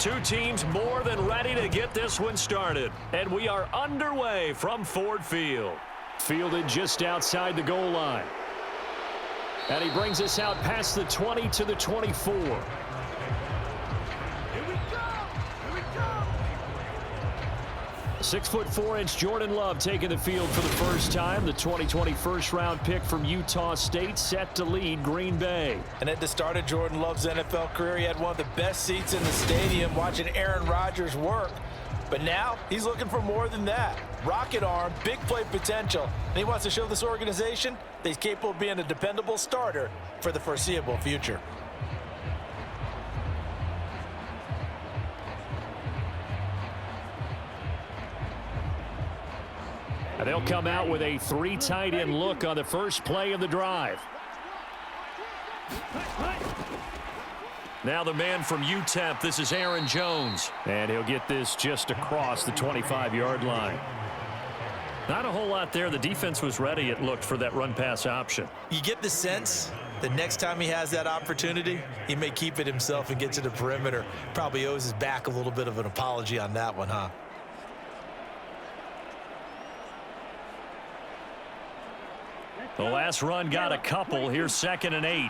Two teams more than ready to get this one started. And we are underway from Ford Field. Fielded just outside the goal line. And he brings us out past the 20 to the 24. Here we go! 6'4" Jordan Love taking the field for the first time. The 2020 first-round pick from Utah State set to lead Green Bay. And at the start of Jordan Love's NFL career, he had one of the best seats in the stadium watching Aaron Rodgers work. But now he's looking for more than that. Rocket arm, big play potential, and he wants to show this organization that he's capable of being a dependable starter for the foreseeable future. And they'll come out with a 3 tight end look on the first play of the drive. Now the man from UTEP, this is Aaron Jones. And he'll get this just across the 25-yard line. Not a whole lot there. The defense was ready, it looked, for that run-pass option. You get the sense the next time he has that opportunity, he may keep it himself and get to the perimeter. Probably owes his back a little bit of an apology on that one, huh? The last run got a couple. Here's 2nd and 8.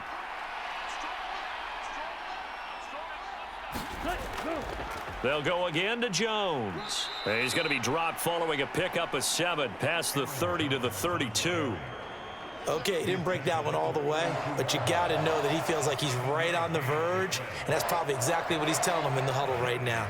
They'll go again to Jones. He's going to be dropped following a pickup of 7 past the 30 to the 32. Okay, he didn't break that one all the way, but you got to know that he feels like he's right on the verge, and that's probably exactly what he's telling them in the huddle right now.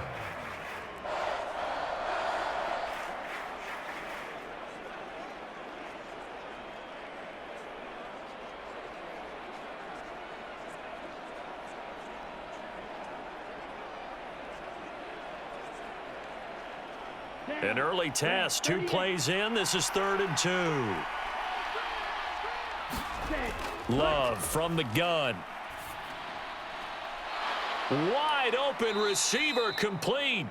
An early test, 2 plays in. This is 3rd and 2. Love from the gun. Wide open receiver, complete.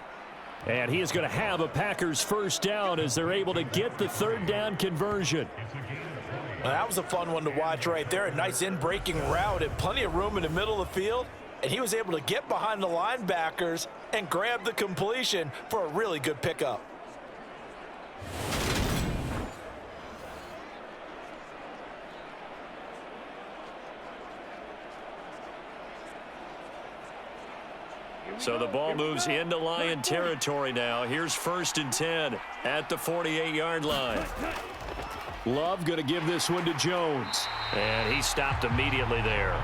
And he is going to have a Packers first down as they're able to get the 3rd down conversion. Well, that was a fun one to watch right there. A nice in-breaking route and plenty of room in the middle of the field. And he was able to get behind the linebackers and grab the completion for a really good pickup. So the ball moves into Lion territory now. Here's 1st and 10 at the 48-yard line. Love going to give this one to Jones. And he stopped immediately there.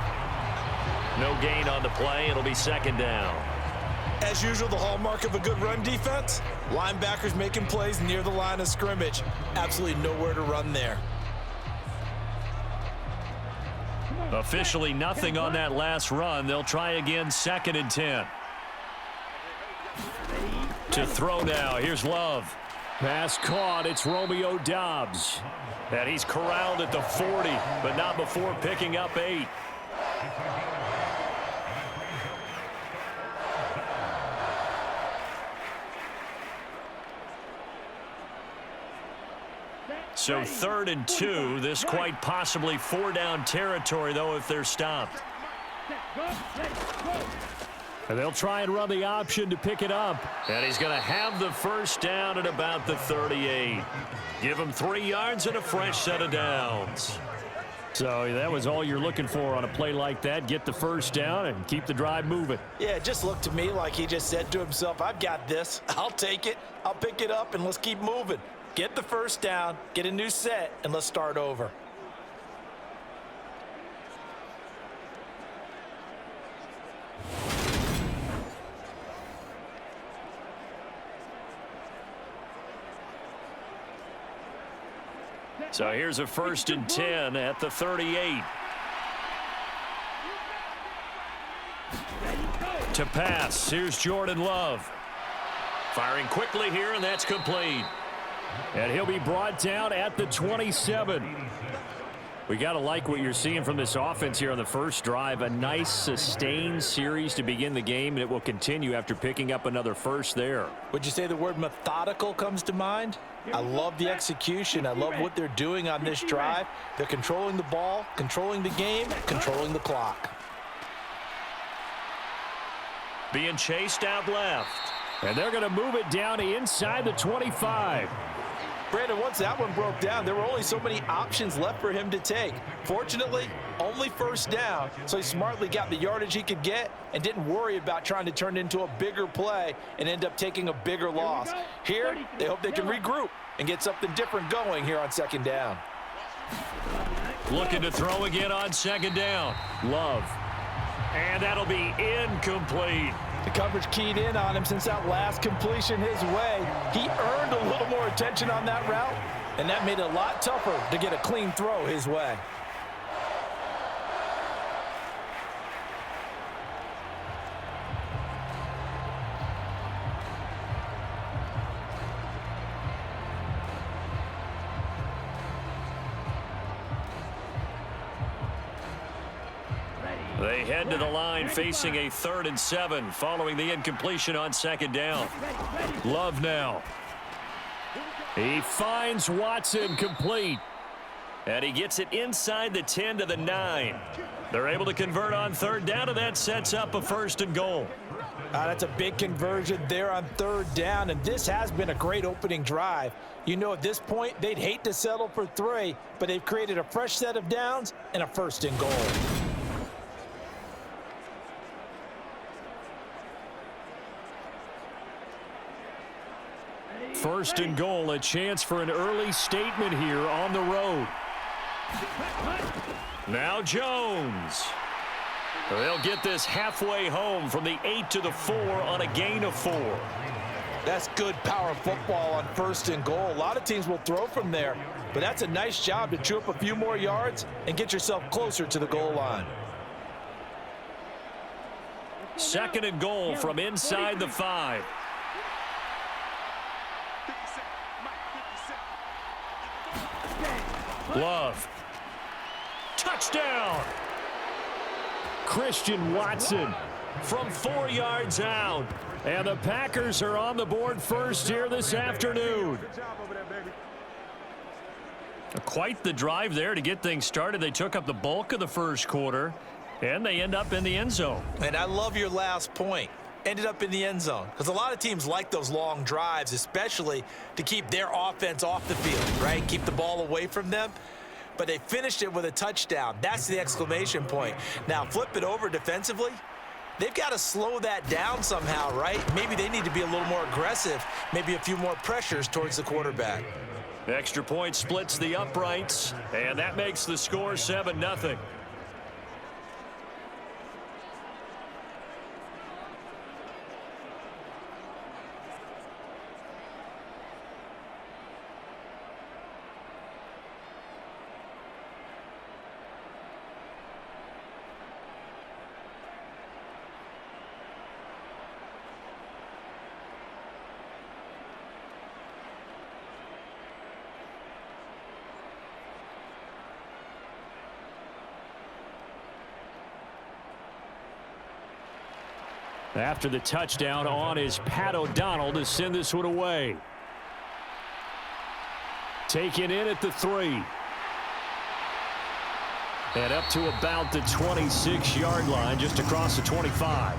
No gain on the play. It'll be 2nd down. As usual, the hallmark of a good run defense, linebackers making plays near the line of scrimmage. Absolutely nowhere to run there. Officially nothing on that last run. They'll try again, 2nd and 10. To throw now, here's Love. Pass caught, it's Romeo Doubs. And he's corralled at the 40, but not before picking up 8. So 3rd and 2, this quite possibly 4-down territory, though, if they're stopped. And they'll try and run the option to pick it up. And he's going to have the first down at about the 38. Give him 3 yards and a fresh set of downs. So that was all you're looking for on a play like that. Get the first down and keep the drive moving. Yeah, it just looked to me like he just said to himself, I've got this. I'll take it. I'll pick it up, and let's keep moving. Get the first down, get a new set, and let's start over. So here's a 1st and 10 at the 38. To pass, here's Jordan Love. Firing quickly here, and that's complete. And he'll be brought down at the 27. We got to like what you're seeing from this offense here on the first drive. A nice, sustained series to begin the game, and it will continue after picking up another first there. Would you say the word methodical comes to mind? I love the execution. I love what they're doing on this drive. They're controlling the ball, controlling the game, controlling the clock. being chased out left. And they're going to move it down inside the 25. Brandon, once that one broke down, there were only so many options left for him to take. Fortunately, only first down, so he smartly got the yardage he could get and didn't worry about trying to turn it into a bigger play and end up taking a bigger loss. Here, they hope they can regroup and get something different going here on second down. Looking to throw again on second down. Love. And that'll be incomplete. The coverage keyed in on him since that last completion his way. He earned a little more attention on that route, and that made it a lot tougher to get a clean throw his way. They head to the line facing a 3rd and 7 following the incompletion on second down. Love now. He finds Watson complete. And he gets it inside the 10 to the 9. They're able to convert on 3rd down, and that sets up a 1st and goal. That's a big conversion there on 3rd down, and this has been a great opening drive. You know, at this point, they'd hate to settle for 3, but they've created a fresh set of downs and a 1st and goal. First and goal, a chance for an early statement here on the road. Now Jones. They'll get this halfway home from the 8 to the 4 on a gain of 4. That's good power football on 1st and goal. A lot of teams will throw from there, but that's a nice job to chew up a few more yards and get yourself closer to the goal line. 2nd and goal from inside the 5. Love. Touchdown. Christian Watson from 4 yards out. And the Packers are on the board first here this afternoon. Quite the drive there to get things started. They took up the bulk of the first quarter, and they end up in the end zone. And I love your last point. Ended up in the end zone, because a lot of teams like those long drives, especially to keep their offense off the field, right? Keep the ball away from them. But they finished it with a touchdown. That's the exclamation point. Now flip it over defensively. They've got to slow that down somehow, right? Maybe they need to be a little more aggressive, maybe a few more pressures towards the quarterback. Extra point splits the uprights, and that makes the score 7-0. After the touchdown on is Pat O'Donnell to send this one away. Taken in at the 3. And up to about the 26-yard line, just across the 25.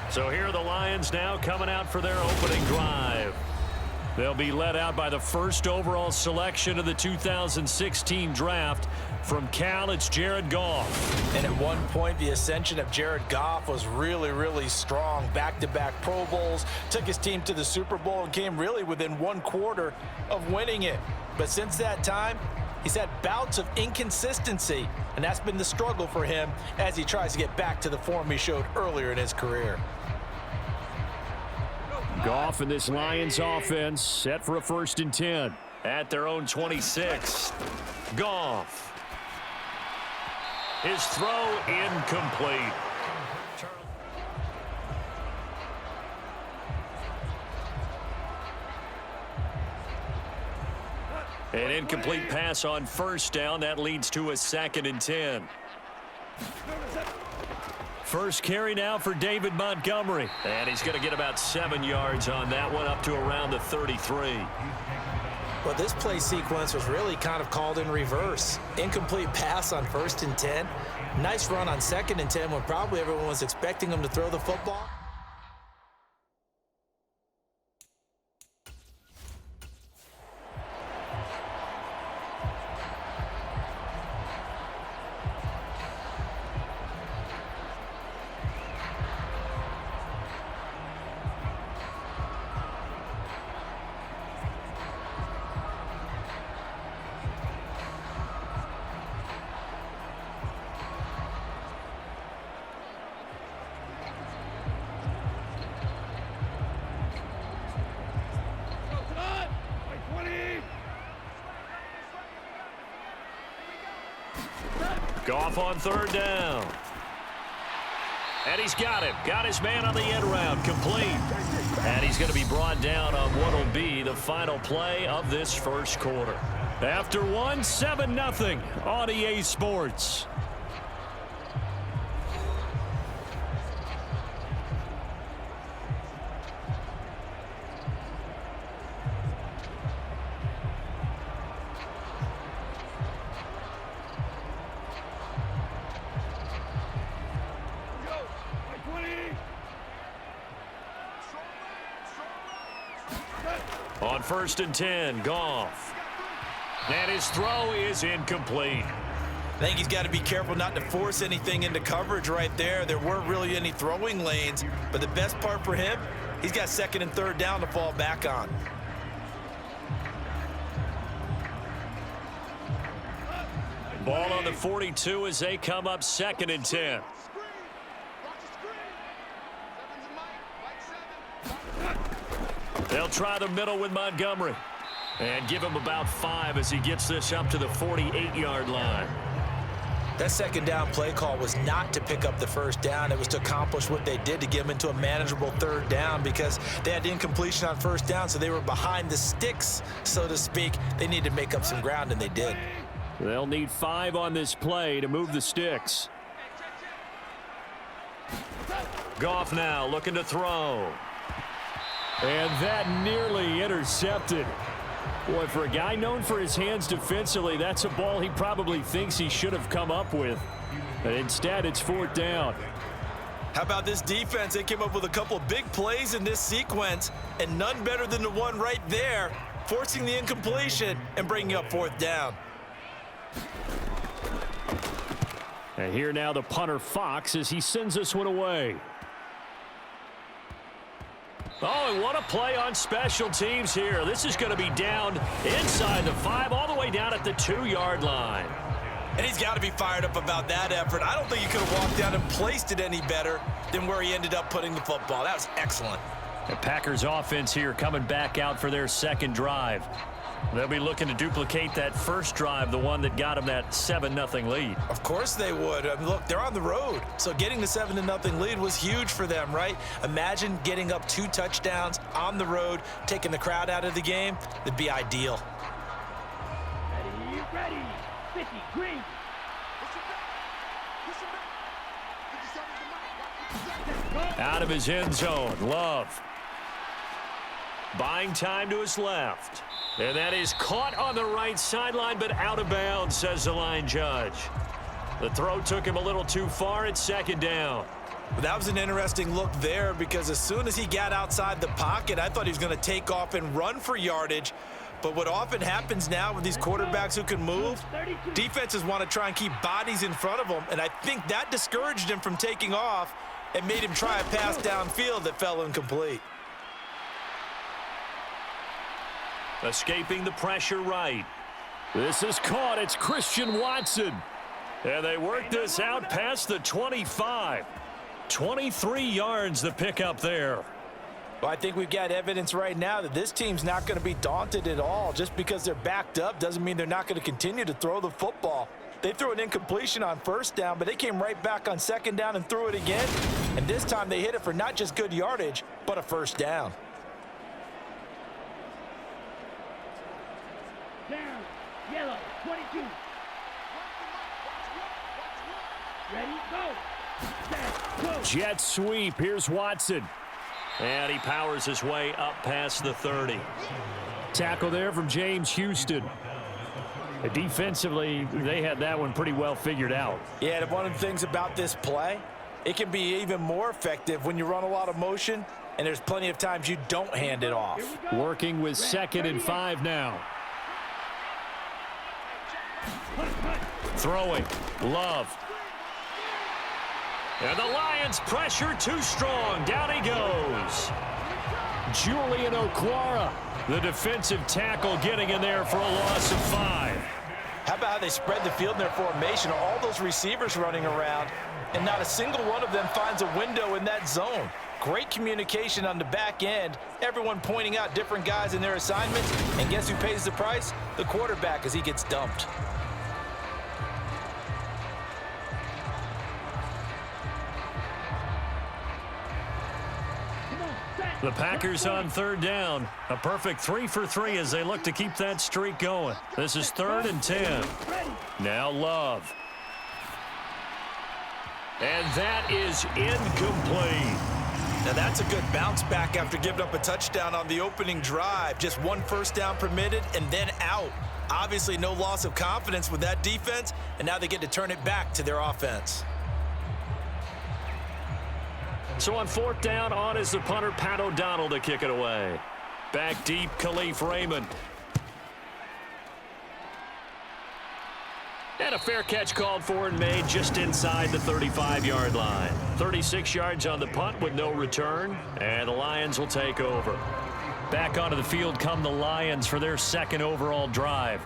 So here are the Lions now coming out for their opening drive. They'll be led out by the first overall selection of the 2016 draft. From Cal, it's Jared Goff. And at one point, the ascension of Jared Goff was really, really strong. Back-to-back Pro Bowls, took his team to the Super Bowl and came really within 1 quarter of winning it. But since that time, he's had bouts of inconsistency, and that's been the struggle for him as he tries to get back to the form he showed earlier in his career. Goff and this Lions offense set for a 1st and 10 at their own 26. Goff. His throw incomplete. An incomplete pass on 1st down. That leads to a 2nd and 10. First carry now for David Montgomery. And he's going to get about 7 yards on that one, up to around the 33. Well, this play sequence was really kind of called in reverse. Incomplete pass on 1st and 10. Nice run on 2nd and 10 when probably everyone was expecting him to throw the football. Goff on 3rd down. And he's got him. Got his man on the end round. Complete. And he's going to be brought down on what will be the final play of this first quarter. After 7-0 on EA Sports. On 1st and 10, Goff. And his throw is incomplete. I think he's got to be careful not to force anything into coverage right there. There weren't really any throwing lanes, but the best part for him, he's got 2nd and 3rd down to fall back on. Ball on the 42 as they come up 2nd and 10. They'll try the middle with Montgomery. And give him about 5 as he gets this up to the 48-yard line. That 2nd down play call was not to pick up the 1st down. It was to accomplish what they did to get them into a manageable 3rd down because they had incompletion on 1st down, so they were behind the sticks, so to speak. They needed to make up some ground, and they did. They'll need 5 on this play to move the sticks. Goff now looking to throw. And that nearly intercepted. Boy, for a guy known for his hands defensively, that's a ball he probably thinks he should have come up with. But instead, it's 4th down. How about this defense? They came up with a couple of big plays in this sequence, and none better than the one right there, forcing the incompletion and bringing up 4th down. And here now the punter Fox as he sends this one away. Oh, and what a play on special teams here. This is going to be down inside the 5, all the way down at the 2-yard line. And he's got to be fired up about that effort. I don't think he could have walked down and placed it any better than where he ended up putting the football. That was excellent. The Packers offense here coming back out for their 2nd drive. They'll be looking to duplicate that first drive, the one that got them that 7-0 lead. Of course they would. I mean, look, they're on the road. So getting the 7-0 lead was huge for them, right? Imagine getting up 2 touchdowns on the road, taking the crowd out of the game. That'd be ideal. Ready. 50, green. Out of his end zone, Love. Buying time to his left. And that is caught on the right sideline, but out of bounds, says the line judge. The throw took him a little too far at 2nd down. That was an interesting look there because as soon as he got outside the pocket, I thought he was going to take off and run for yardage. But what often happens now with these quarterbacks who can move, defenses want to try and keep bodies in front of them, and I think that discouraged him from taking off and made him try a pass downfield that fell incomplete. Escaping the pressure right. This is caught. It's Christian Watson. And they work this out past the 25. 23 yards the pickup there. Well, I think we've got evidence right now that this team's not going to be daunted at all. Just because they're backed up doesn't mean they're not going to continue to throw the football. They threw an incompletion on 1st down, but they came right back on 2nd down and threw it again. And this time they hit it for not just good yardage, but a 1st down. Down. Yellow. 22. Ready, go. Set, go. Jet sweep. Here's Watson. And he powers his way up past the 30. Tackle there from James Houston. Defensively, they had that one pretty well figured out. Yeah, and one of the things about this play, it can be even more effective when you run a lot of motion, and there's plenty of times you don't hand it off. Working with 2nd and 5 now. Throwing. Love. And the Lions pressure too strong. Down he goes. Julian Okwara, the defensive tackle, getting in there for a loss of 5. How about how they spread the field in their formation? All those receivers running around, and not a single one of them finds a window in that zone. Great communication on the back end. Everyone pointing out different guys in their assignments. And guess who pays the price? The quarterback, as he gets dumped. The Packers on 3rd down. A perfect 3 for 3 as they look to keep that streak going. This is 3rd and 10. Now Love. And that is incomplete. Now that's a good bounce back after giving up a touchdown on the opening drive. Just 1 first down permitted and then out. Obviously no loss of confidence with that defense, and now they get to turn it back to their offense. So on 4th down, on is the punter, Pat O'Donnell, to kick it away. Back deep, Khalif Raymond. And a fair catch called for and made just inside the 35-yard line. 36 yards on the punt with no return, and the Lions will take over. Back onto the field come the Lions for their 2nd overall drive.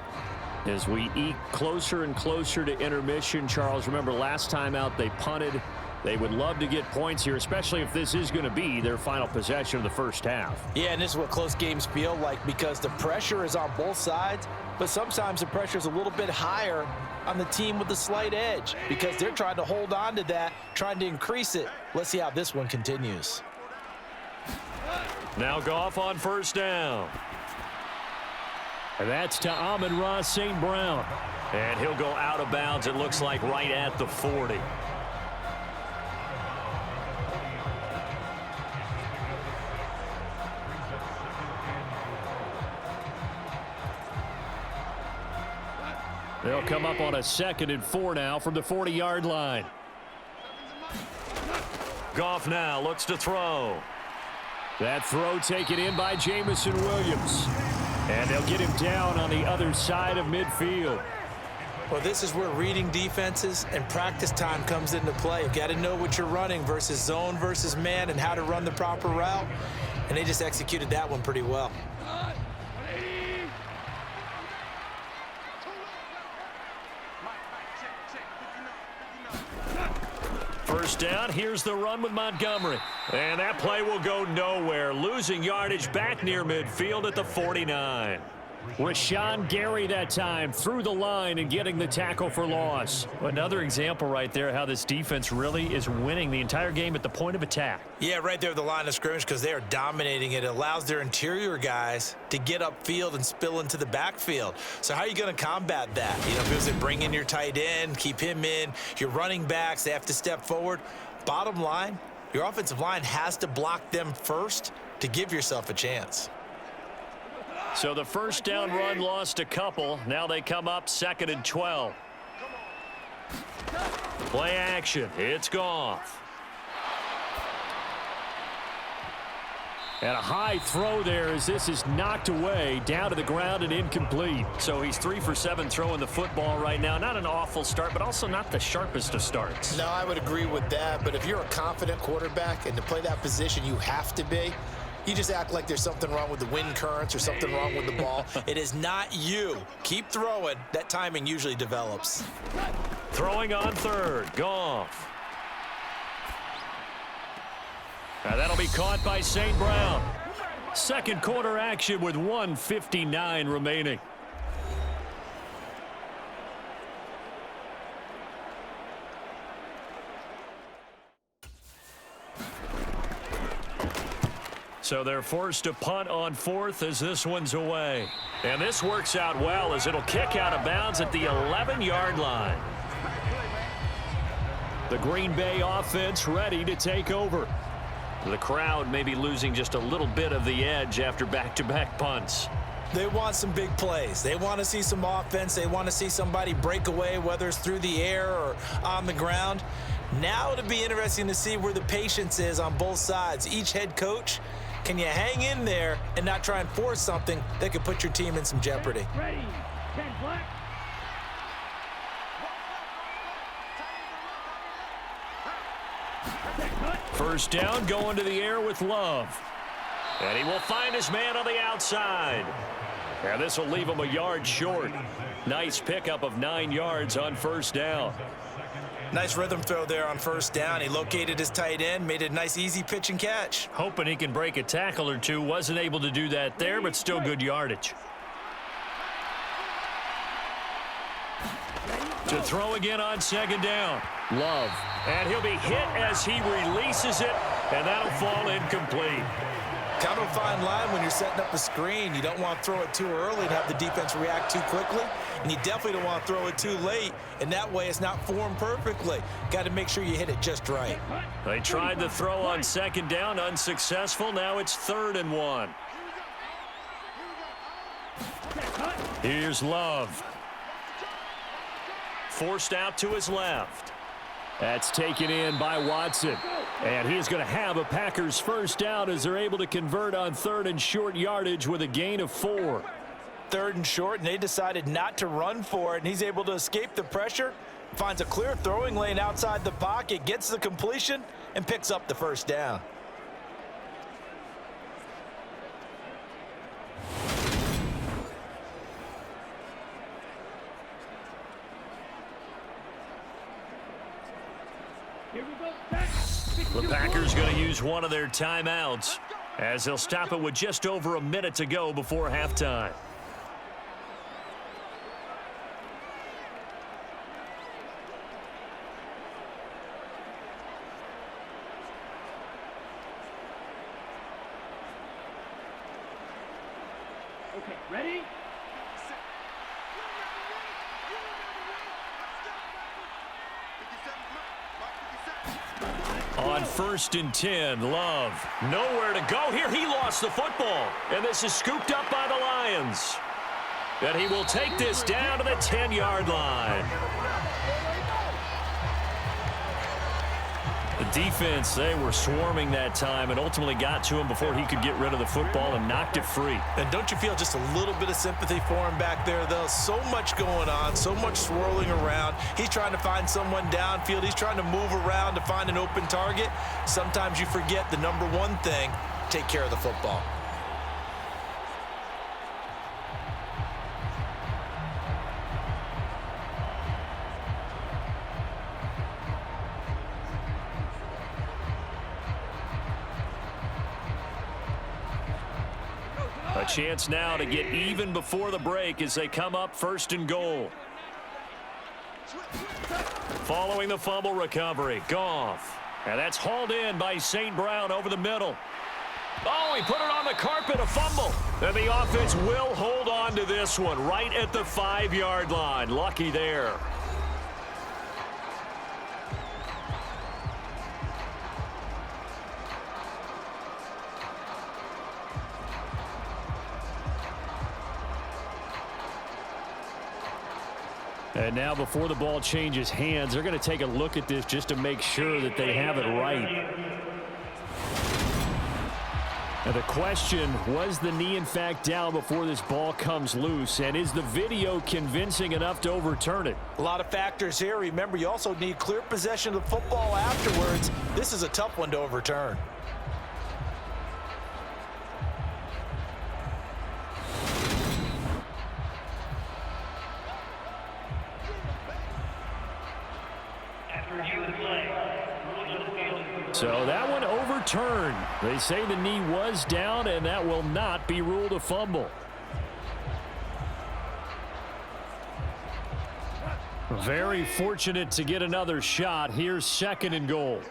As we eke closer and closer to intermission, Charles, remember last time out they punted. They would love to get points here, especially if this is going to be their final possession of the first half. Yeah, and this is what close games feel like because the pressure is on both sides, but sometimes the pressure is a little bit higher on the team with the slight edge because they're trying to hold on to that, trying to increase it. Let's see how this one continues. Now Goff on 1st down. And that's to Amon-Ra St. Brown. And he'll go out of bounds, it looks like, right at the 40. They'll come up on a 2nd and 4 now from the 40-yard line. Goff now looks to throw. That throw taken in by Jamison Williams. And they'll get him down on the other side of midfield. Well, this is where reading defenses and practice time comes into play. You've got to know what you're running versus zone versus man and how to run the proper route. And they just executed that one pretty well. First down, here's the run with Montgomery. And that play will go nowhere. Losing yardage back near midfield at the 49. Rashawn Gary that time through the line and getting the tackle for loss. Another example right there how this defense really is winning the entire game at the point of attack. Yeah, right there at the line of scrimmage because they are dominating it. It allows their interior guys to get upfield and spill into the backfield. So how are you going to combat that? You know, because they bring in your tight end, keep him in. Your running backs, they have to step forward. Bottom line, your offensive line has to block them first to give yourself a chance. So the first down run lost a couple. Now they come up 2nd and 12. Play action. It's Goff. And a high throw there as this is knocked away down to the ground and incomplete. So he's 3 for 7 throwing the football right now. Not an awful start, but also not the sharpest of starts. No, I would agree with that. But if you're a confident quarterback and to play that position, you have to be. You just act like there's something wrong with the wind currents or something wrong with the ball. It is not you. Keep throwing. That timing usually develops. Throwing on 3rd. Goff. Now that'll be caught by St. Brown. 2nd quarter action with 1:59 remaining. So they're forced to punt on 4th as this one's away. And this works out well as it'll kick out of bounds at the 11-yard line. The Green Bay offense ready to take over. The crowd may be losing just a little bit of the edge after back-to-back punts. They want some big plays. They want to see some offense. They want to see somebody break away, whether it's through the air or on the ground. Now it'll be interesting to see where the patience is on both sides. Each head coach, can you hang in there and not try and force something that could put your team in some jeopardy? Ready. 10 black. First down, going to the air with Love. And he will find his man on the outside. And this will leave him a yard short. Nice pickup of 9 yards on first down. Nice rhythm throw there on first down. He located his tight end, made it a nice easy pitch and catch. Hoping he can break a tackle or two. Wasn't able to do that there, but still good yardage. To throw again on second down. Love. And he'll be hit as he releases it, and that'll fall incomplete. Kind of a fine line when you're setting up a screen. You don't want to throw it too early and have the defense react too quickly, and you definitely don't want to throw it too late, and that way it's not formed perfectly. Got to make sure you hit it just right. They tried the throw on second down, unsuccessful. Now it's 3rd and 1. Here's Love. Forced out to his left. That's taken in by Watson. And he's going to have a Packers first down as they're able to convert on 3rd and short yardage with a gain of 4. 3rd and short, and they decided not to run for it, and he's able to escape the pressure, finds a clear throwing lane outside the pocket, gets the completion, and picks up the first down. Here we go. Back. The Packers going to use one of their timeouts as they'll stop it with just over a minute to go before halftime. Okay, ready? On 1st and 10, Love. Nowhere to go here. He lost the football. And this is scooped up by the Lions. And he will take this down to the 10-yard line. The defense, they were swarming that time and ultimately got to him before he could get rid of the football and knocked it free. And don't you feel just a little bit of sympathy for him back there, though? So much going on, so much swirling around. He's trying to find someone downfield. He's trying to move around to find an open target. Sometimes you forget the number one thing, take care of the football. A chance now to get even before the break as they come up 1st and goal. Following the fumble recovery, Goff. And that's hauled in by St. Brown over the middle. Oh, he put it on the carpet, a fumble. And the offense will hold on to this one right at the 5-yard line. Lucky there. And now before the ball changes hands, they're going to take a look at this just to make sure that they have it right. Now the question, was the knee in fact down before this ball comes loose? And is the video convincing enough to overturn it? A lot of factors here. Remember, you also need clear possession of the football afterwards. This is a tough one to overturn. So that one overturned. They say the knee was down, and that will not be ruled a fumble. Very fortunate to get another shot. Here's 2nd and goal.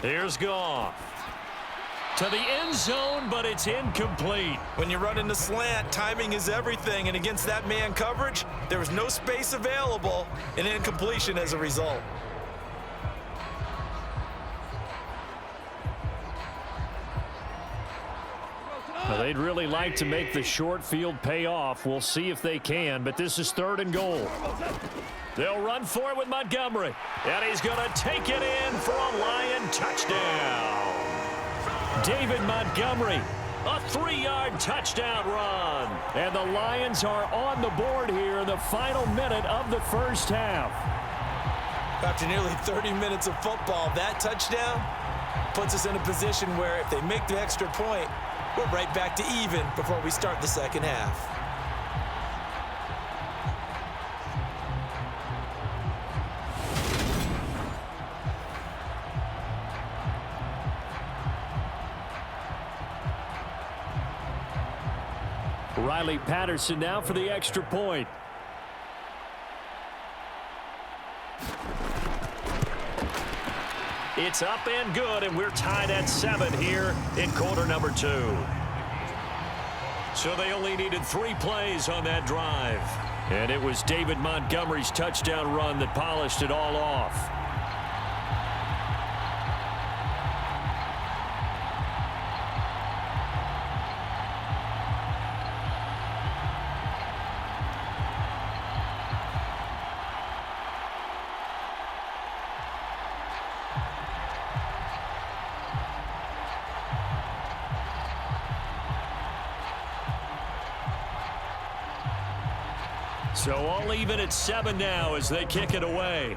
Here's Goff. To the end zone, but it's incomplete. When you run in the slant, timing is everything, and against that man coverage, there was no space available, and incompletion as a result. Well, they'd really like to make the short field pay off. We'll see if they can, but this is 3rd and goal. They'll run for it with Montgomery, and he's going to take it in for a Lion touchdown. David Montgomery, a 3-yard touchdown run. And the Lions are on the board here in the final minute of the first half. After nearly 30 minutes of football, that touchdown puts us in a position where if they make the extra point, we're right back to even before we start the second half. Riley Patterson now for the extra point. It's up and good, and we're tied at 7 here in quarter number 2. So they only needed 3 plays on that drive. And it was David Montgomery's touchdown run that polished it all off. So all even at 7 now as they kick it away.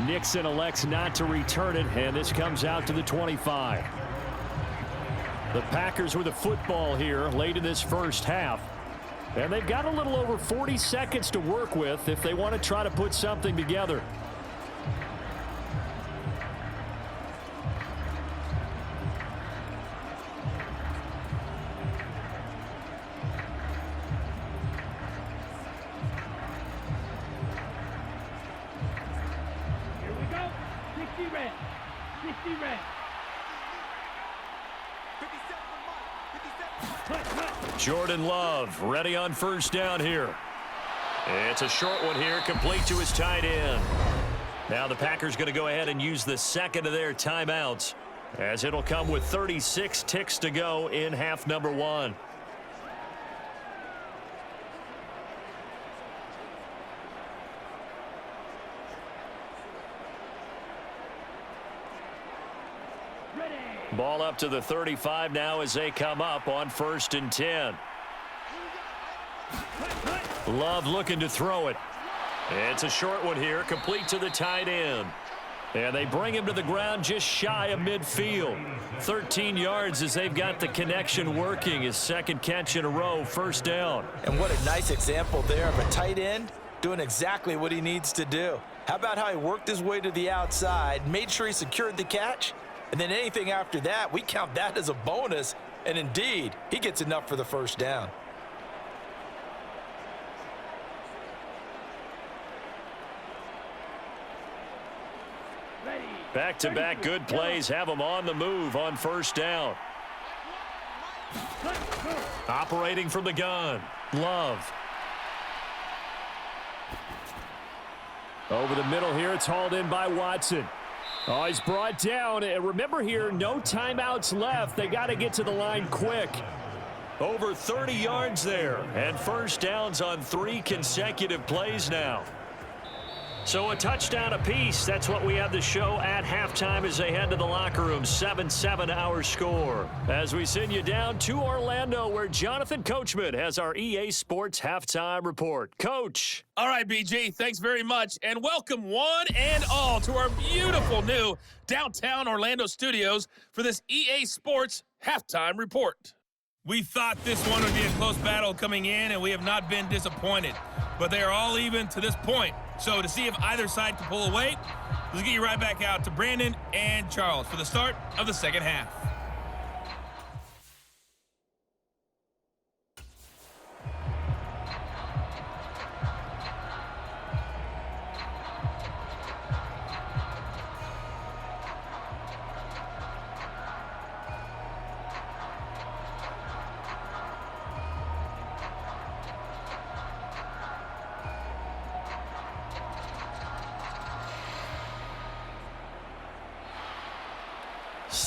Nixon elects not to return it, and this comes out to the 25. The Packers with the football here late in this first half. And they've got a little over 40 seconds to work with if they want to try to put something together. Jordan Love ready on first down here. It's a short one here, complete to his tight end. Now the Packers going to go ahead and use the second of their timeouts, as it'll come with 36 ticks to go in half number 1. Ball up to the 35 now as they come up on 1st and 10. Love looking to throw it. It's a short one here, complete to the tight end. And they bring him to the ground just shy of midfield. 13 yards as they've got the connection working. His second catch in a row, 1st down. And what a nice example there of a tight end doing exactly what he needs to do. How about how he worked his way to the outside, made sure he secured the catch, and then anything after that, we count that as a bonus. And indeed, he gets enough for the 1st down. Back-to-back good plays have them on the move on 1st down. Operating from the gun, Love. Over the middle here, it's hauled in by Watson. Oh, he's brought down. And remember here, no timeouts left. They got to get to the line quick. Over 30 yards there. And 1st downs on 3 consecutive plays now. So a touchdown apiece. That's what we have to show at halftime as they head to the locker room. 7-7 our score. As we send you down to Orlando, where Jonathan Coachman has our EA Sports halftime report. Coach. All right, BG, thanks very much. And welcome one and all to our beautiful new downtown Orlando studios for this EA Sports halftime report. We thought this one would be a close battle coming in, and we have not been disappointed. But they are all even to this point. So to see if either side can pull away, let's get you right back out to Brandon and Charles for the start of the second half.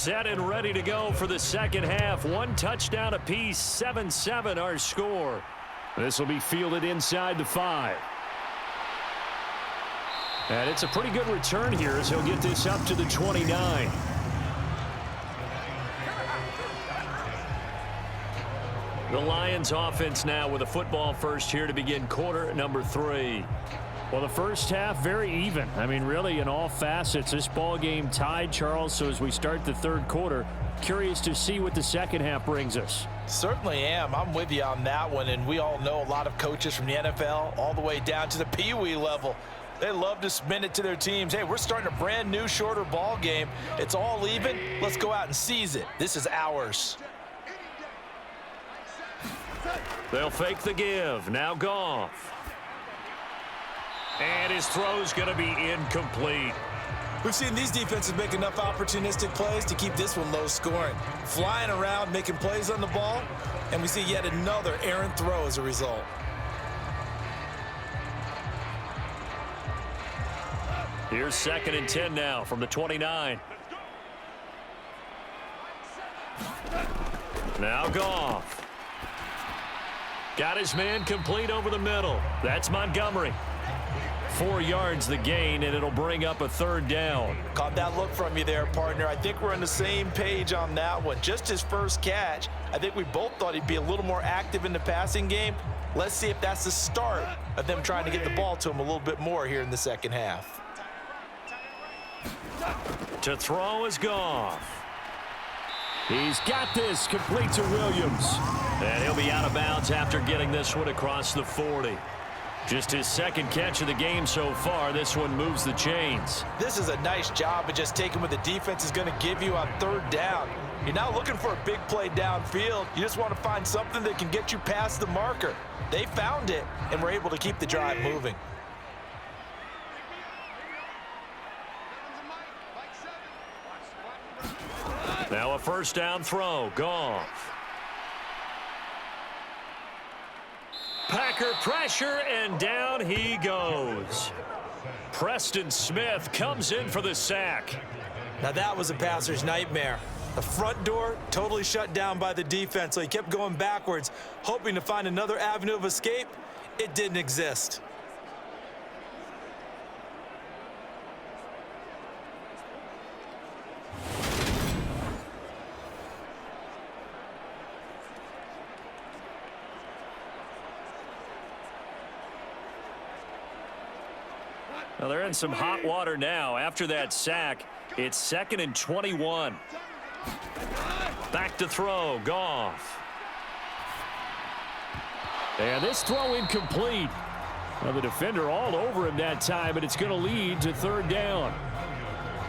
set and ready to go for the second half. One touchdown apiece, 7-7 our score. This will be fielded inside the 5. And it's a pretty good return here as he'll get this up to the 29. The Lions offense now with a football first here to begin quarter number 3. Well, the first half, very even. I mean, really, in all facets, this ball game tied, Charles. So as we start the third quarter, curious to see what the second half brings us. Certainly am. I'm with you on that one. And we all know a lot of coaches from the NFL all the way down to the Pee Wee level. They love to spin it to their teams. Hey, we're starting a brand new, shorter ball game. It's all even. Let's go out and seize it. This is ours. They'll fake the give. Now Goff. And his throw's going to be incomplete. We've seen these defenses make enough opportunistic plays to keep this one low scoring. Flying around, making plays on the ball, and we see yet another errant throw as a result. Here's 2nd and 10 now from the 29. Now Goff. Got his man complete over the middle. That's Montgomery. 4 yards the gain, and it'll bring up a 3rd down. Caught that look from you there, partner. I think we're on the same page on that one. Just his first catch. I think we both thought he'd be a little more active in the passing game. Let's see if that's the start of them trying to get the ball to him a little bit more here in the second half. To throw is Goff. He's got this, complete to Williams. And he'll be out of bounds after getting this one across the 40. Just his 2nd catch of the game so far. This one moves the chains. This is a nice job of just taking what the defense is going to give you on 3rd down. You're not looking for a big play downfield. You just want to find something that can get you past the marker. They found it and were able to keep the drive moving. Now a 1st down throw. Goff. Packer pressure, and down he goes. Preston Smith comes in for the sack. Now that was a passer's nightmare. The front door totally shut down by the defense, so he kept going backwards, hoping to find another avenue of escape. It didn't exist. Well, they're in some hot water now. After that sack, it's 2nd and 21. Back to throw, Goff. And this throw incomplete. Well, the defender all over him that time, but it's going to lead to 3rd down.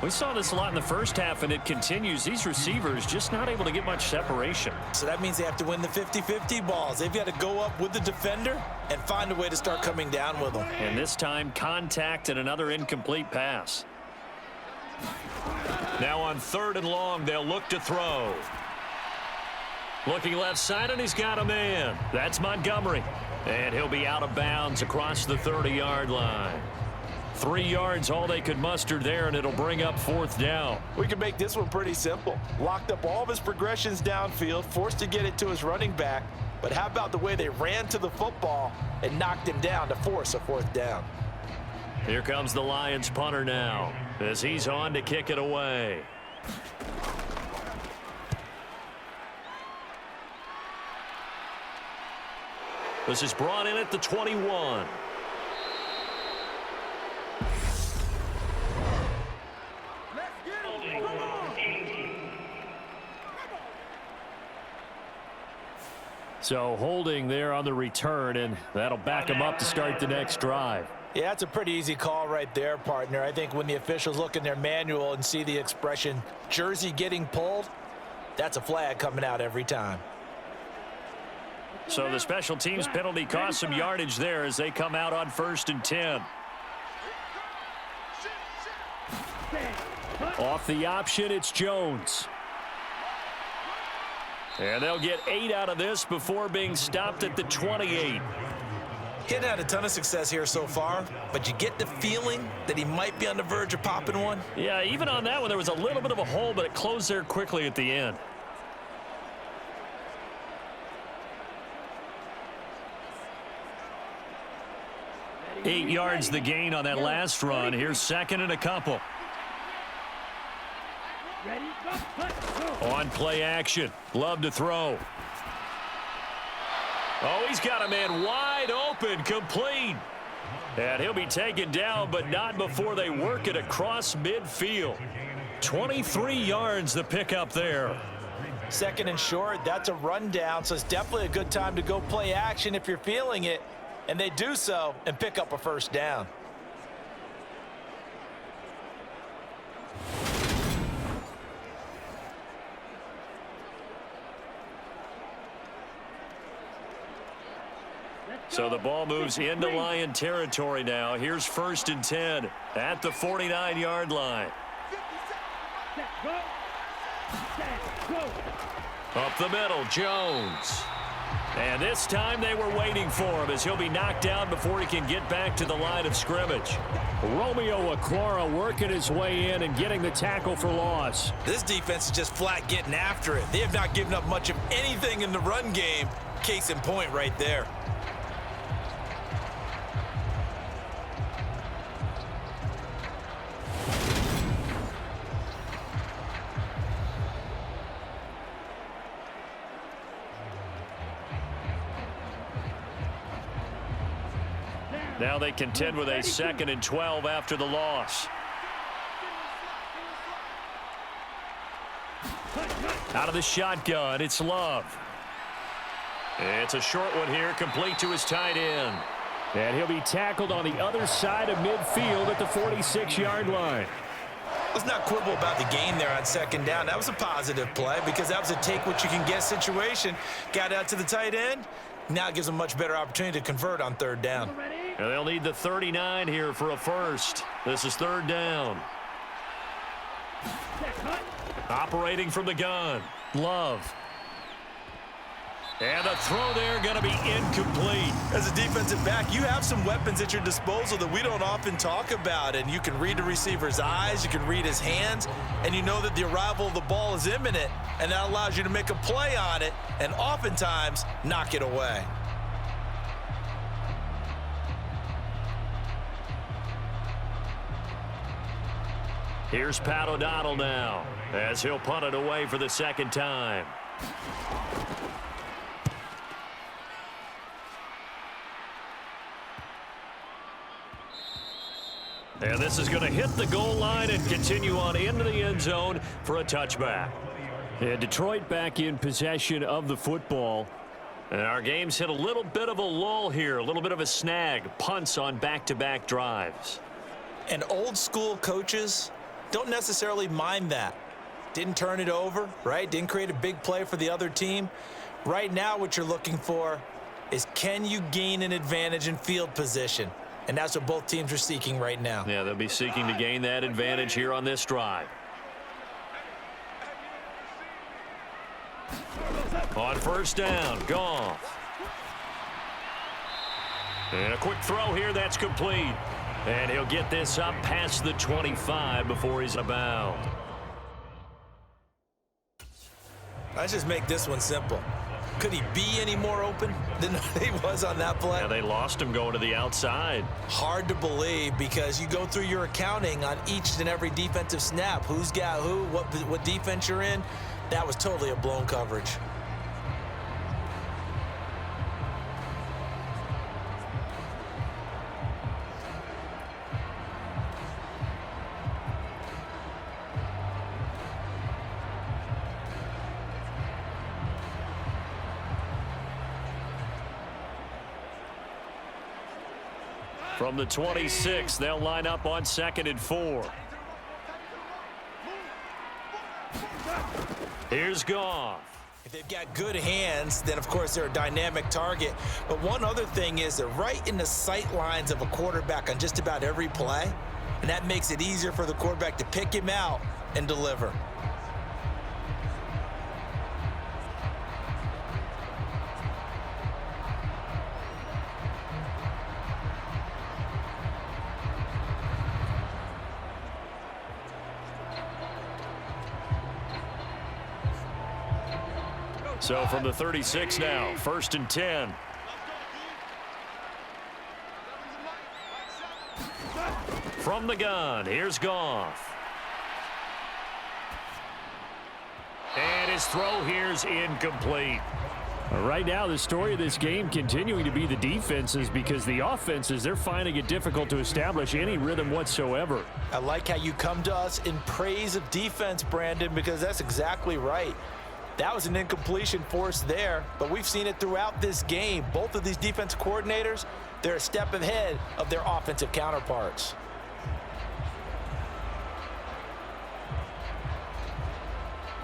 We saw this a lot in the first half, and it continues. These receivers just not able to get much separation. So that means they have to win the 50-50 balls. They've got to go up with the defender and find a way to start coming down with them. And this time, contact and another incomplete pass. Now on 3rd and long, they'll look to throw. Looking left side, and he's got a man. That's Montgomery. And he'll be out of bounds across the 30-yard line. 3 yards, all they could muster there, and it'll bring up 4th down. We can make this one pretty simple. Locked up all of his progressions downfield, forced to get it to his running back. But how about the way they ran to the football and knocked him down to force a 4th down? Here comes the Lions punter now as he's on to kick it away. This is brought in at the 21. So holding there on the return, and that'll back him up to start the next drive. Yeah, that's a pretty easy call right there, partner. I think when the officials look in their manual and see the expression jersey getting pulled, that's a flag coming out every time. So the special teams penalty cost some yardage there as they come out on 1st and 10. Off the option, it's Jones. And they'll get 8 out of this before being stopped at the 28. He hadn't had a ton of success here so far, but you get the feeling that he might be on the verge of popping one. Yeah, even on that one, there was a little bit of a hole, but it closed there quickly at the end. Ready, 8 yards the gain on that last run. Here's second and a couple. Ready, go, cut, go. On play action. Love to throw. Oh, he's got a man wide open, complete. And he'll be taken down, but not before they work it across midfield. 23 yards the pickup there. Second and short, that's a rundown, so it's definitely a good time to go play action if you're feeling it. And they do so and pick up a first down. So the ball moves into Lion territory now. Here's first and 10 at the 49-yard line. Set, go. Set, go. Up the middle, Jones. And this time they were waiting for him as he'll be knocked down before he can get back to the line of scrimmage. Romeo Okwara working his way in and getting the tackle for loss. This defense is just flat getting after it. They have not given up much of anything in the run game. Case in point right there. Now they contend with a second and 12 after the loss. Out of the shotgun, it's Love. It's a short one here, complete to his tight end. And he'll be tackled on the other side of midfield at the 46-yard line. Let's not quibble about the gain there on second down. That was a positive play because that was a take-what-you-can-get situation. Got out to the tight end. Now it gives them a much better opportunity to convert on third down. And they'll need the 39 here for a first. This is third down. Operating from the gun, Love. And the throw there going to be incomplete. As a defensive back, you have some weapons at your disposal that we don't often talk about. And you can read the receiver's eyes, you can read his hands, and you know that the arrival of the ball is imminent. And that allows you to make a play on it and oftentimes knock it away. Here's Pat O'Donnell now as he'll punt it away for the second time. And this is going to hit the goal line and continue on into the end zone for a touchback. And Detroit back in possession of the football. And our game's hit a little bit of a lull here, a little bit of a snag. Punts on back-to-back drives. And old school coaches don't necessarily mind that. Didn't turn it over, right? Didn't create a big play for the other team. Right now what you're looking for is, can you gain an advantage in field position? And that's what both teams are seeking right now. Yeah, they'll be seeking to gain that advantage here on this drive. On first down, Goff. And a quick throw here, that's complete. And he'll get this up past the 25 before he's abound. Let's just make this one simple. Could he be any more open than he was on that play? Yeah, they lost him going to the outside. Hard to believe because you go through your accounting on each and every defensive snap. Who's got who, what defense you're in. That was totally a blown coverage. From the 26, they'll line up on 2nd and 4. Here's Goff. If they've got good hands, then of course they're a dynamic target. But one other thing is they're right in the sight lines of a quarterback on just about every play. And that makes it easier for the quarterback to pick him out and deliver. So from the 36 now, 1st and 10. From the gun, here's Goff. And his throw here's incomplete. Right now, the story of this game continuing to be the defenses, because the offenses, they're finding it difficult to establish any rhythm whatsoever. I like how you come to us in praise of defense, Brandon, because that's exactly right. That was an incompletion forced there, but we've seen it throughout this game. Both of these defense coordinators, they're a step ahead of their offensive counterparts.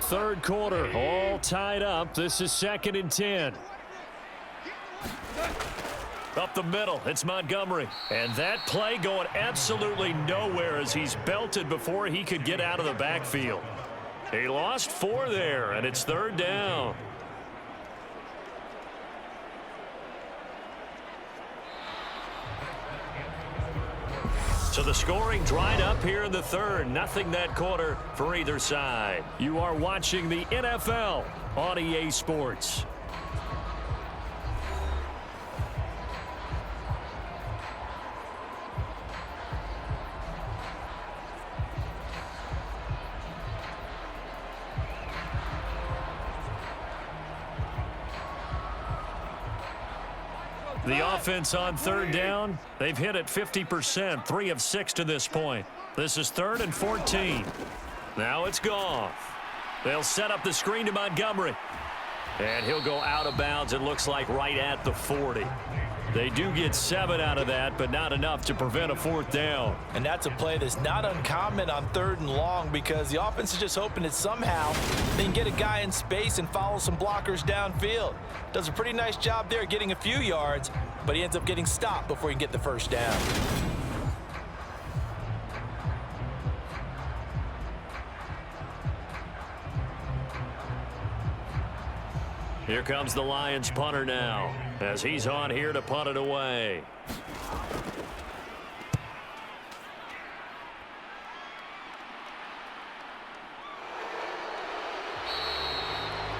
Third quarter, all tied up. This is 2nd and 10. Up the middle, it's Montgomery. And that play going absolutely nowhere as he's belted before he could get out of the backfield. He lost 4 there, and it's 3rd down. So the scoring dried up here in the 3rd. Nothing that quarter for either side. You are watching the NFL on EA Sports. The offense on 3rd down, they've hit it 50%, 3 of 6 to this point. This is 3rd and 14. Now it's Goff. They'll set up the screen to Montgomery. And he'll go out of bounds, it looks like, right at the 40. They do get 7 out of that, but not enough to prevent a 4th down. And that's a play that's not uncommon on 3rd and long, because the offense is just hoping that somehow they can get a guy in space and follow some blockers downfield. Does a pretty nice job there getting a few yards, but he ends up getting stopped before he can get the 1st down. Here comes the Lions punter now, as he's on here to punt it away.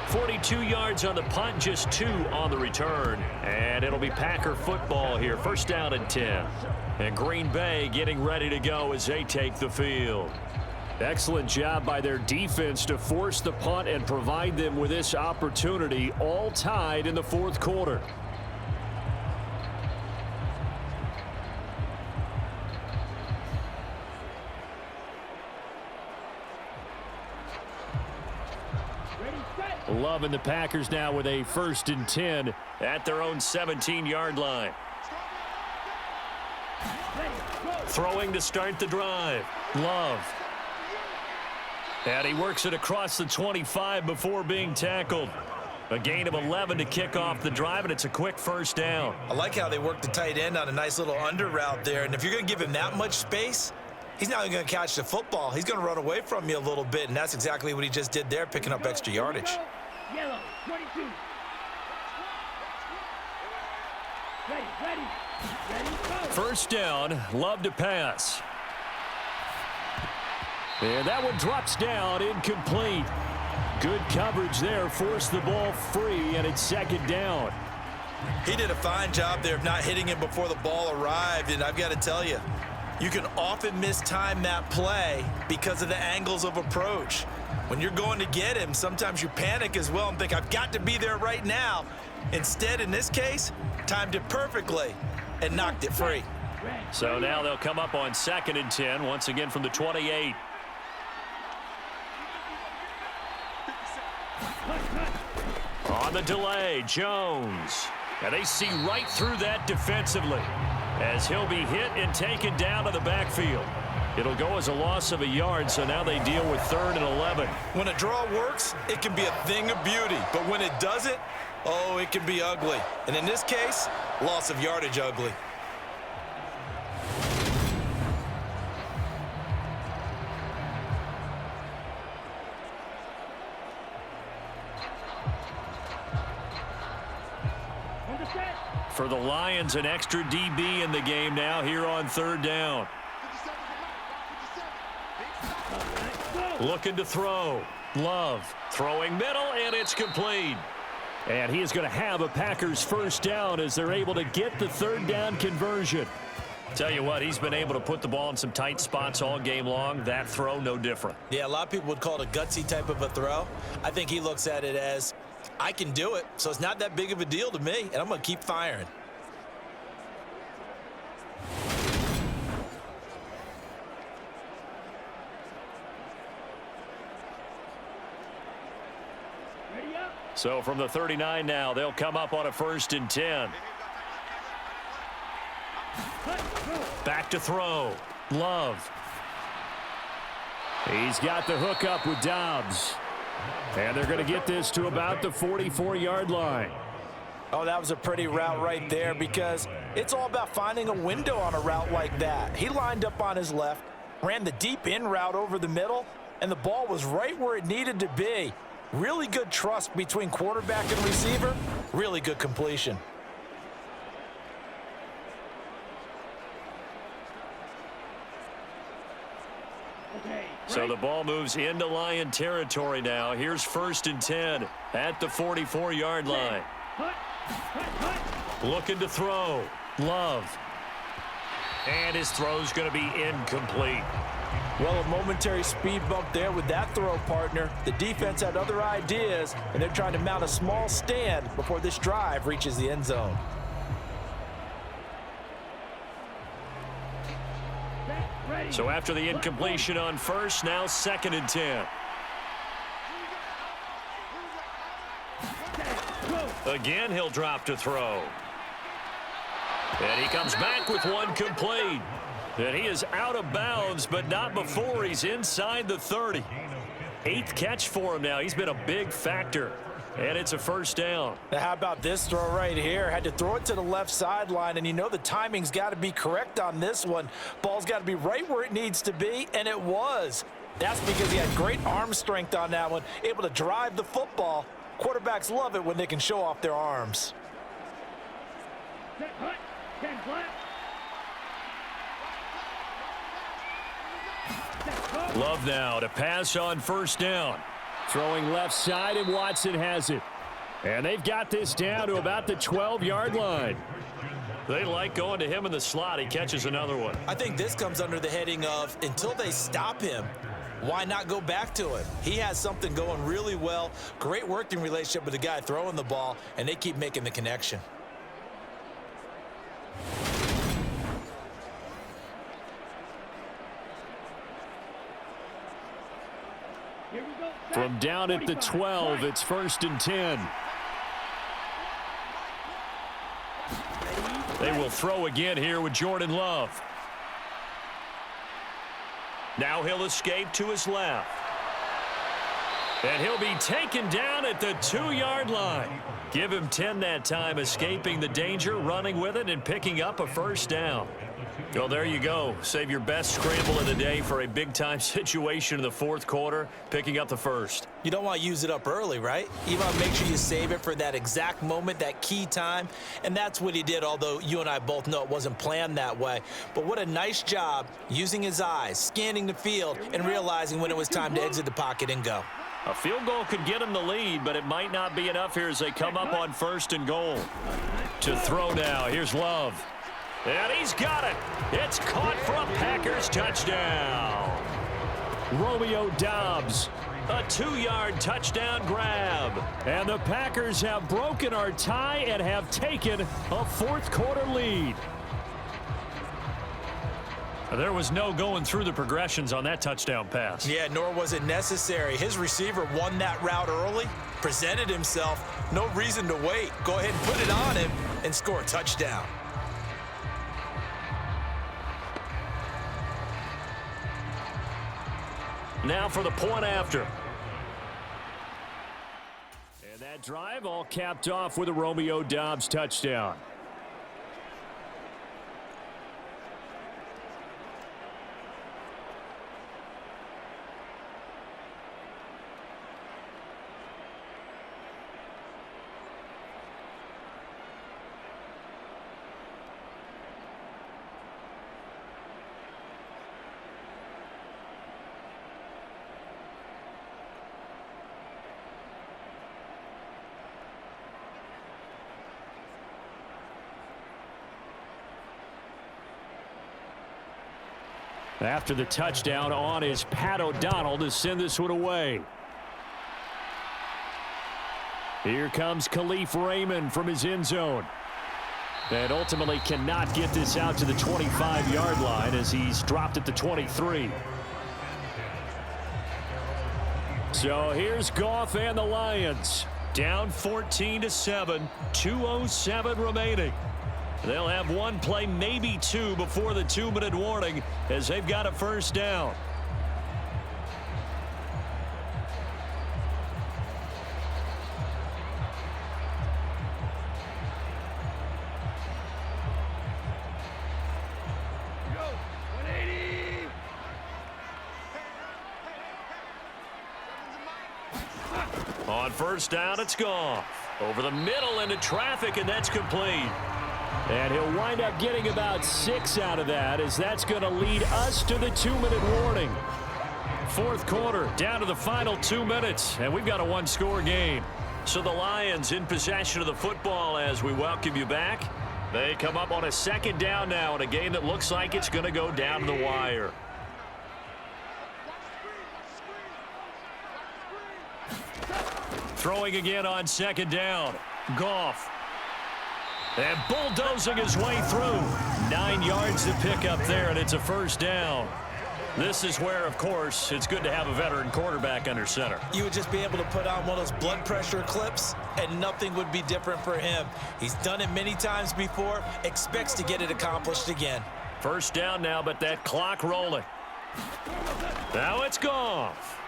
.42 yards on the punt, just 2 on the return. And it'll be Packer football here, 1st down and 10. And Green Bay getting ready to go as they take the field. Excellent job by their defense to force the punt and provide them with this opportunity, all tied in the 4th quarter. Loving the Packers now with a 1st and 10 at their own 17-yard line. Throwing to start the drive. Love. And he works it across the 25 before being tackled. A gain of 11 to kick off the drive, and it's a quick 1st down. I like how they work the tight end on a nice little under route there. And if you're going to give him that much space, he's not going to catch the football. He's going to run away from you a little bit, and that's exactly what he just did there, picking up extra yardage. Yellow, 22. Ready, go. 1st down, Love to pass. And that one drops down, incomplete. Good coverage there, forced the ball free, and it's 2nd down. He did a fine job there of not hitting him before the ball arrived, and I've got to tell you, you can often mistime that play because of the angles of approach. When you're going to get him, sometimes you panic as well and think, I've got to be there right now. Instead, in this case, timed it perfectly and knocked it free. So now they'll come up on 2nd and 10, once again from the 28. On the delay, Jones. And they see right through that defensively as he'll be hit and taken down to the backfield. It'll go as a loss of a yard, so now they deal with 3rd and 11. When a draw works, it can be a thing of beauty. But when it doesn't, oh, it can be ugly. And in this case, loss of yardage ugly. For the Lions, an extra DB in the game now here on 3rd down. Looking to throw. Love throwing middle, and it's complete. And he is going to have a Packers first down as they're able to get the third down conversion. Tell you what, he's been able to put the ball in some tight spots all game long. That throw, no different. Yeah, a lot of people would call it a gutsy type of a throw. I think he looks at it as, I can do it, so it's not that big of a deal to me, and I'm going to keep firing. Ready up. So from the 39 now, they'll come up on a 1st and 10. Back to throw. Love. He's got the hook up with Dobbs. And they're going to get this to about the 44-yard line. Oh, that was a pretty route right there because it's all about finding a window on a route like that. He lined up on his left, ran the deep in route over the middle, and the ball was right where it needed to be. Really good trust between quarterback and receiver. Really good completion. Okay. So the ball moves into Lion territory now. Here's 1st and 10 at the 44-yard line. Looking to throw. Love. And his throw's going to be incomplete. Well, a momentary speed bump there with that throw, partner. The defense had other ideas, and they're trying to mount a small stand before this drive reaches the end zone. Ready. So after the incompletion on 1st, now 2nd and 10. Again, he'll drop to throw. And he comes back with one complete. And he is out of bounds, but not before he's inside the 30. 8th catch for him now. He's been a big factor. And it's a 1st down. Now, how about this throw right here? Had to throw it to the left sideline, and you know the timing's got to be correct on this one. Ball's got to be right where it needs to be, and it was. That's because he had great arm strength on that one, able to drive the football. Quarterbacks love it when they can show off their arms. Set, hut, 10 flat. Set, go. Love now to pass on 1st down. Throwing left side, and Watson has it. And they've got this down to about the 12-yard line. They like going to him in the slot. He catches another one. I think this comes under the heading of until they stop him, why not go back to him? He has something going really well. Great working relationship with the guy throwing the ball, and they keep making the connection. Here we go. Set. From down at the 45. 12, Right. it's 1st and 10. They will throw again here with Jordan Love. Now he'll escape to his left. And he'll be taken down at the 2-yard line. Give him 10 that time, escaping the danger, running with it, and picking up a 1st down. Well, there you go. Save your best scramble of the day for a big-time situation in the 4th quarter, picking up the 1st. You don't want to use it up early, right? You want to make sure you save it for that exact moment, that key time. And that's what he did, although you and I both know it wasn't planned that way. But what a nice job using his eyes, scanning the field, and realizing when it was time to exit the pocket and go. A field goal could get him the lead, but it might not be enough here as they come up on 1st and goal. To throw now, here's Love. And he's got it. It's caught for a Packers touchdown. Romeo Dobbs, a 2-yard touchdown grab. And the Packers have broken our tie and have taken a 4th quarter lead. There was no going through the progressions on that touchdown pass. Yeah, nor was it necessary. His receiver won that route early, presented himself, no reason to wait. Go ahead and put it on him and score a touchdown. Now for the point after. And that drive all capped off with a Romeo Dobbs touchdown. After the touchdown on is Pat O'Donnell to send this one away. Here comes Khalif Raymond from his end zone. And ultimately cannot get this out to the 25-yard line as he's dropped at the 23. So here's Goff and the Lions. Down 14-7, 2:07 remaining. They'll have one play, maybe two, before the 2-minute warning as they've got a first down. On first down, it's Goff. Over the middle into traffic, and that's complete. And he'll wind up getting about 6 out of that, as that's going to lead us to the 2-minute warning. Fourth quarter, down to the final 2 minutes, and we've got a one-score game. So the Lions in possession of the football as we welcome you back. They come up on a second down now in a game that looks like it's going to go down to the wire. Throwing again on second down. Goff. And bulldozing his way through. 9 yards to pick up there, and it's a first down. This is where, of course, it's good to have a veteran quarterback under center. You would just be able to put on one of those blood pressure clips, and nothing would be different for him. He's done it many times before, expects to get it accomplished again. First down now, but that clock rolling. Now it's Goff.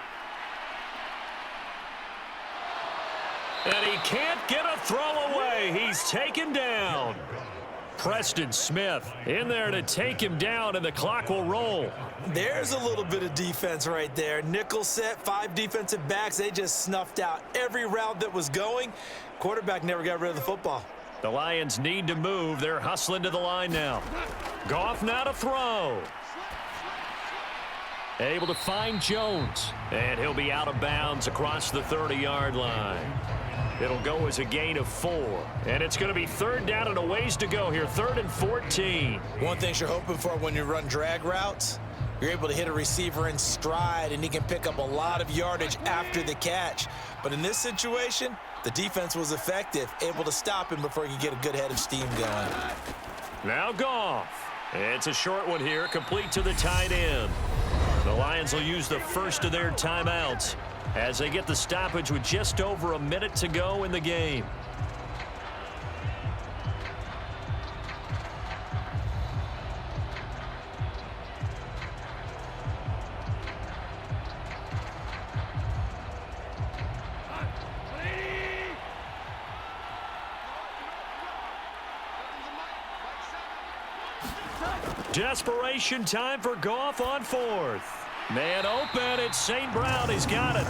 And he can't get a throw away. He's taken down. Preston Smith in there to take him down, and the clock will roll. There's a little bit of defense right there. Nickel set, 5 defensive backs. They just snuffed out every route that was going. Quarterback never got rid of the football. The Lions need to move. They're hustling to the line now. Goff now to throw. Able to find Jones. And he'll be out of bounds across the 30-yard line. It'll go as a gain of 4. And it's going to be third down and a ways to go here. 3rd and 14. One thing you're hoping for when you run drag routes, you're able to hit a receiver in stride, and he can pick up a lot of yardage after the catch. But in this situation, the defense was effective, able to stop him before he could get a good head of steam going. Now Goff. It's a short one here, complete to the tight end. The Lions will use the first of their timeouts as they get the stoppage with just over a minute to go in the game. Desperation time for Goff on 4th. Man open, it's St. Brown. He's got it.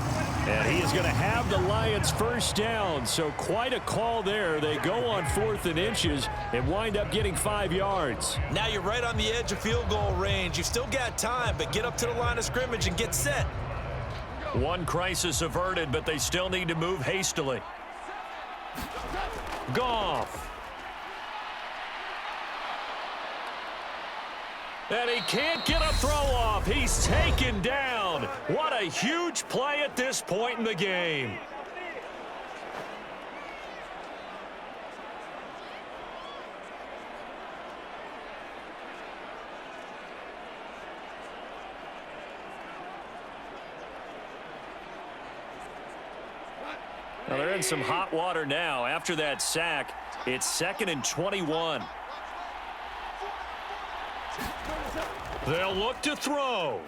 And he is going to have the Lions first down. So quite a call there. They go on 4th and inches and wind up getting 5 yards. Now you're right on the edge of field goal range. You've still got time, but get up to the line of scrimmage and get set. One crisis averted, but they still need to move hastily. Goff. And he can't get a throw off. He's taken down. What a huge play at this point in the game. Now they're in some hot water now. After that sack, it's 2nd and 21. They'll look to throw.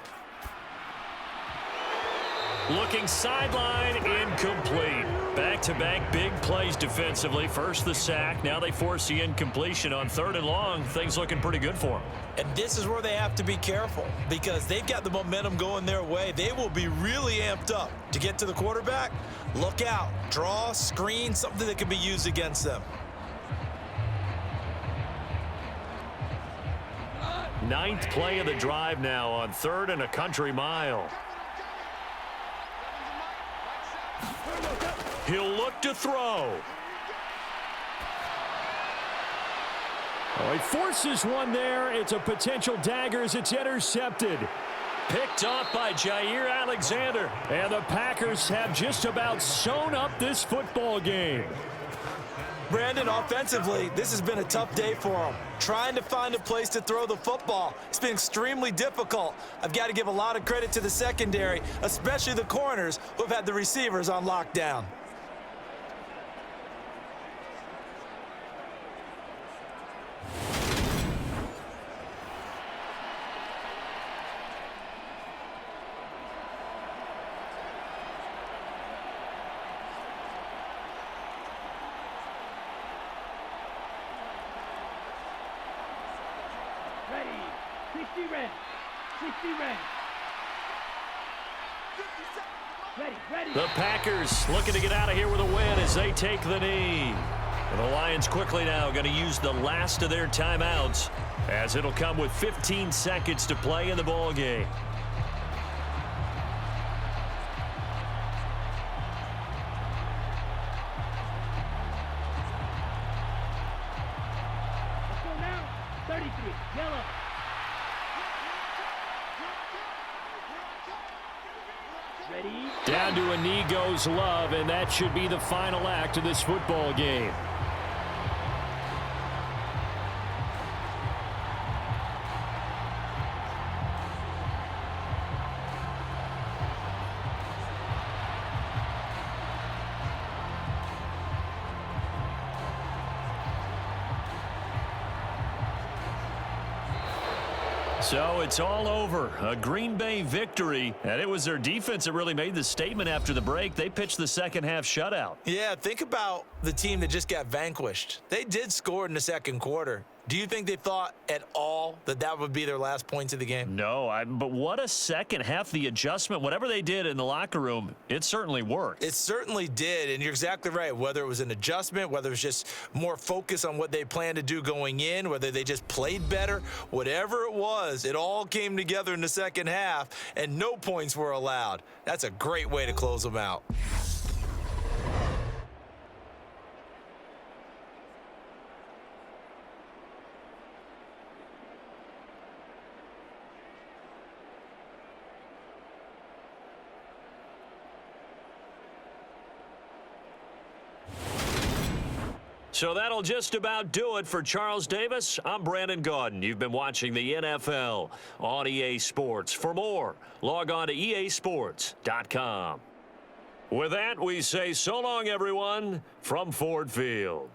Looking sideline, incomplete. Back-to-back big plays defensively. First the sack, now they force the incompletion on 3rd and long. Things looking pretty good for them. And this is where they have to be careful because they've got the momentum going their way. They will be really amped up to get to the quarterback. Look out. Draw, screen, something that can be used against them. 9th play of the drive now on 3rd and a country mile. He'll look to throw. Oh, he forces one there. It's a potential dagger as it's intercepted. Picked off by Jair Alexander. And the Packers have just about sewn up this football game. Brandon, offensively, this has been a tough day for him. Trying to find a place to throw the football. It's been extremely difficult. I've got to give a lot of credit to the secondary, especially the corners who have had the receivers on lockdown. Ready. 60 red. 60 red. Ready. The Packers looking to get out of here with a win as they take the knee. And the Lions quickly now going to use the last of their timeouts as it'll come with 15 seconds to play in the ball game. Let's go now. 33. Yellow. Ready. Down to a knee goes Love, and that should be the final act of this football game. So it's all over. A Green Bay victory, and it was their defense that really made the statement after the break. They pitched the second half shutout. Yeah, think about the team that just got vanquished. They did score in the second quarter. Do you think they thought at all that that would be their last points of the game? No, but what a second half. The adjustment, whatever they did in the locker room, it certainly worked. It certainly did, and you're exactly right. Whether it was an adjustment, whether it was just more focus on what they planned to do going in, whether they just played better, whatever it was, it all came together in the second half, and no points were allowed. That's a great way to close them out. So that'll just about do it for Charles Davis. I'm Brandon Gaudin. You've been watching the NFL on EA Sports. For more, log on to easports.com. With that, we say so long, everyone, from Ford Field.